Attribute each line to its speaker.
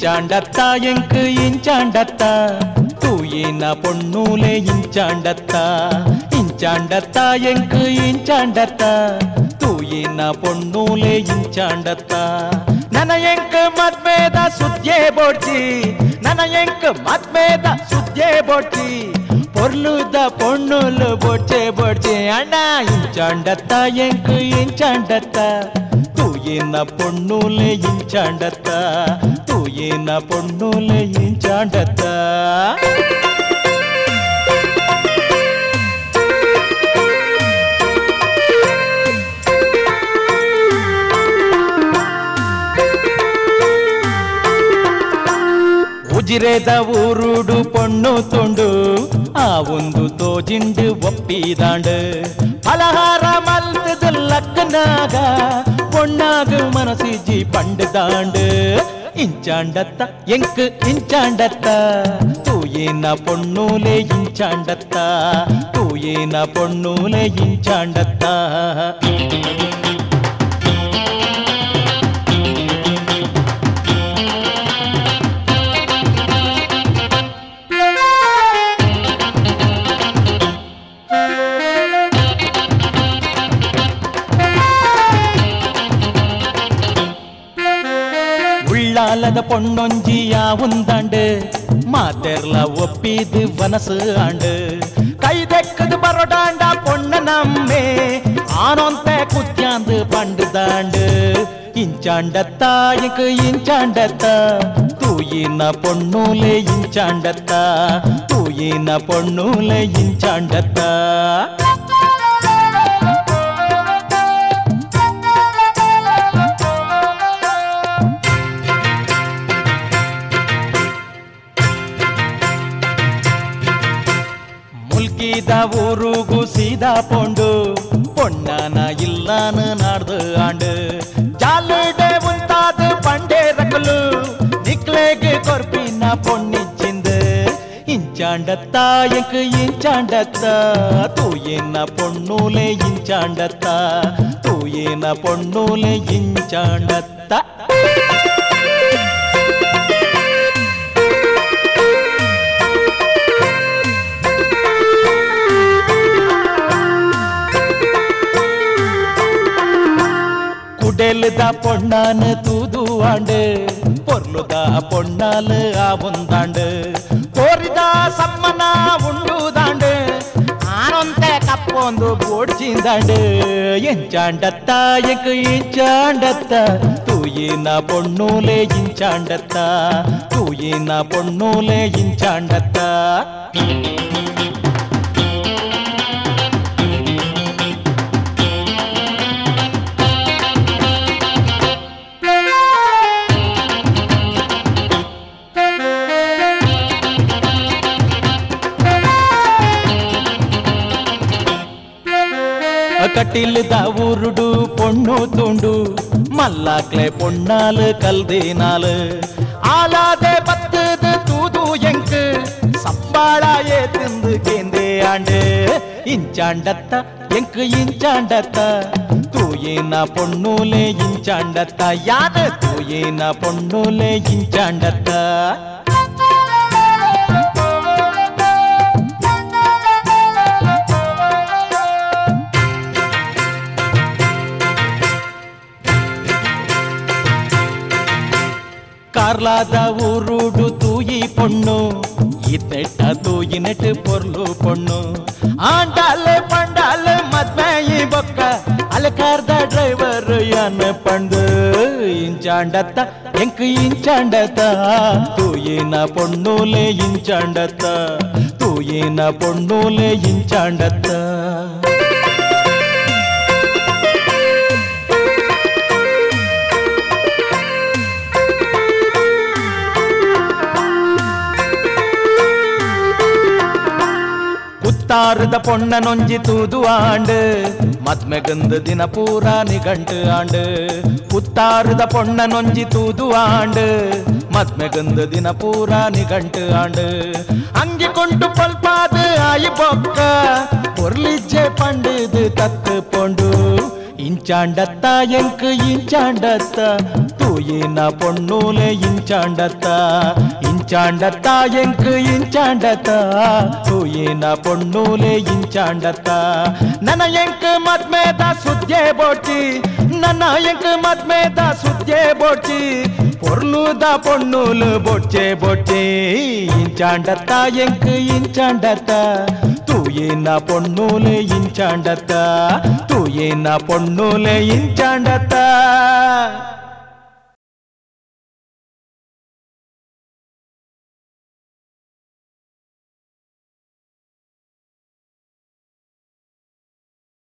Speaker 1: இஞ்சாண்டத்தா எங்கு இஞ்சாண்டத்தா தூயின பொன்னூலே இஞ்சாண்டத்தா இஞ்சாண்டத்தா எங்கு இஞ்சாண்டத்தா தூயின பொன்னூலே இஞ்சாண்டத்தா ನನ್ನ ಎಂಕ ಮದ್ಮೇದ ಸುದ್ಯೆ ಬೋಡ್ಚಿ ನನ್ನ ಎಂಕ ಮದ್ಮೇದ ಸುದ್ಯೆ ಬೋಡ್ಚಿ ಪೊರ್ಲುದ ಪೊಣ್ಣುಲು ಬೋಡ್ಚೆ ಬೋಡ್ಚೆ ಅಣ್ಣ ಇಂಚಾಂಡತ್ತ ಎಂಕ ಇಂಚಾಂಡತ್ತ ತೂಯಿನ ಪೊಣ್ಣುಲೆ ಇಂಚಾಂಡತ್ತ ತೂಯಿನ ಪೊಣ್ಣುಲೆ ಇಂಚಾಂಡತ್ತ ಉಜಿರೆದ ಊರುಡು ಪೊಣ್ಣು ತುಂಡು ಆ ಒಂದು ತೋಜಿಂಡು ಒಪ್ಪಿದಾಂಡು ಫಲಹಾರ ಮಲ್ತದ ಲಕ್ಕನಾಗ பொண்ணாக மனசிஜி பண்டுதாண்டு இஞ்சாண்டத்த எங்கு இஞ்சாண்டத்த தூயின பொன்னூலே இஞ்சாண்டத்த தூயின பொன்னூலே இஞ்சாண்டத்த உள்ளாலத பொன்னொஞ்சியா உந்தாண்டு மாத்தெர்ல ஒப்பிது வனசு ஆண்டு கைதெக்குது பரோடாண்டா பொண்ண நம்மே ஆனொந்த குத்தியாந்து பண்டுதாண்டு இஞ்சாண்டத்தா எங்கு இஞ்சாண்டத்தா தூயின பொன்னூலே இஞ்சாண்டத்தா தூயின பொன்னூலே இஞ்சாண்டத்தா ಮುಲ್ಕಿದ ಊರುಗು ಸೀದಾ ಪೊಂಡು பொண்ணானா இல்லான்னு நாடு ஆண்டு ஜாலுடே உண்டாது பண்டே ரக்கலு நிக்லேகு கொர்பினா பொன்னிச்சிந்து இஞ்சாண்டத்தா எங்கு இஞ்சாண்டத்தா தூயின பொன்னூலே இஞ்சாண்டத்தா தூயின பொன்னூலே இஞ்சாண்டத்தா குடலுதா பொண்ணானு தூதுவாண்டு பொருளுதா பொண்ணாலு ஆவுந்தாண்டு கோரிதா சம்மனா உண்டுதாண்டு ஆனொந்த கப்பொಂದು போಡ್ಚಿಂದಾண்டு ಇಂಚಾಂಡತ್ತ ಎಗ್ಗು ಇಂಚಾಂಡತ್ತ ತೂಯಿನ பொன்னூலே ಇಂಚಾಂಡತ್ತ ತೂಯಿನ பொன்னூலே ಇಂಚಾಂಡತ್ತ கட்டிலுத ஊருடு பொண்ணு தூண்டு மல்லாக்லே பொண்ணாலு கல்தேனாலு ஆலாதே பத்துது தூது எங்கு சப்பாளாயே திந்து கேந்தே ஆண்டு இஞ்சாண்டத்த எங்கு இஞ்சாண்டத்த தூயின பொன்னூலே இஞ்சாண்டத்த யாரு தூயின பொன்னூலே இஞ்சாண்டத்த ಕಾರ್ಲಾದ ಊರುಡು ತೂಯಿ பொண்ணு ಇತ್ತೆಟ್ಟ ತೂಯಿನೆಟ್ಟು ಪೊರ್ಲು பொண்ணு ಆಂಡಾಲೆ ಪಂಡಾಲೆ ಮದ್ಮೇಯಿ ಬೊಕ್ಕ ಅಲಕಾರ್ದ ಡ್ರೈವರ್ ಯಾನ ಪಂಡು ಇಂಚಾಂಡತ್ತ ಎಂಕು ಇಂಚಾಂಡತ್ತ ತೂಯಿನ பொன்னூலே ಇಂಚಾಂಡತ್ತ ತೂಯಿನ பொன்னூலே ಇಂಚಾಂಡತ್ತ ಉತ್ತಾರದ ಪೊಣ್ಣ ನೊಂಜಿ ತೂದು ಆಂಡು ಮದ್ಮೆಗಂದು ದಿನ ಪೂರ ನಿಘಂಟು ಆಂಡು ಉತ್ತಾರದ ಪೊಣ್ಣ ನೊಂಜಿ ತೂದು ಆಂಡು ಮದ್ಮೆಗಂದು ದಿನ ಪೂರ ನಿಘಂಟು ಆಂಡು ಅಂಗಿಕೊಂಡು ಪಲ್ಪಾದು ಆಯಿ ಬೊಕ್ಕ பொருளிஜ்ஜೆ ಪಂಡುದು ತತ್ತು ಪೊಂಡು ಇಂಚಾಂಡತ್ತ ಎಂಕು ಇಂಚಾಂಡತ್ತ தூயின பொண்ணுலே இஞ்சாண்டத்தா இஞ்சாண்டத்தா எங்கு இஞ்சாண்டத்தா தூயின பொண்ணுலே இஞ்சாண்டத்தா ನನ್ನ ಎಂಕ್ ಮದ್ಮೇದ ಸುದ್ದೆ ಬೋಟಿ ನನ್ನ ಎಂಕ್ ಮದ್ಮೇದ ಸುದ್ದೆ ಬೋಟಿ ಪೊರ್ಲುದ ಪೊಣ್ಣುಲು ಬೊಚ್ಚೆ ಬೊಚ್ಚೆ ಇಂಚಾಂಡತ್ತ ಎಂಕ್ ಇಂಚಾಂಡತ್ತ ತೂಯಿನ ಪೊಣ್ಣುಲೆ ಇಂಚಾಂಡತ್ತ ತೂಯಿನ ಪೊಣ್ಣುಲೆ ಇಂಚಾಂಡತ್ತ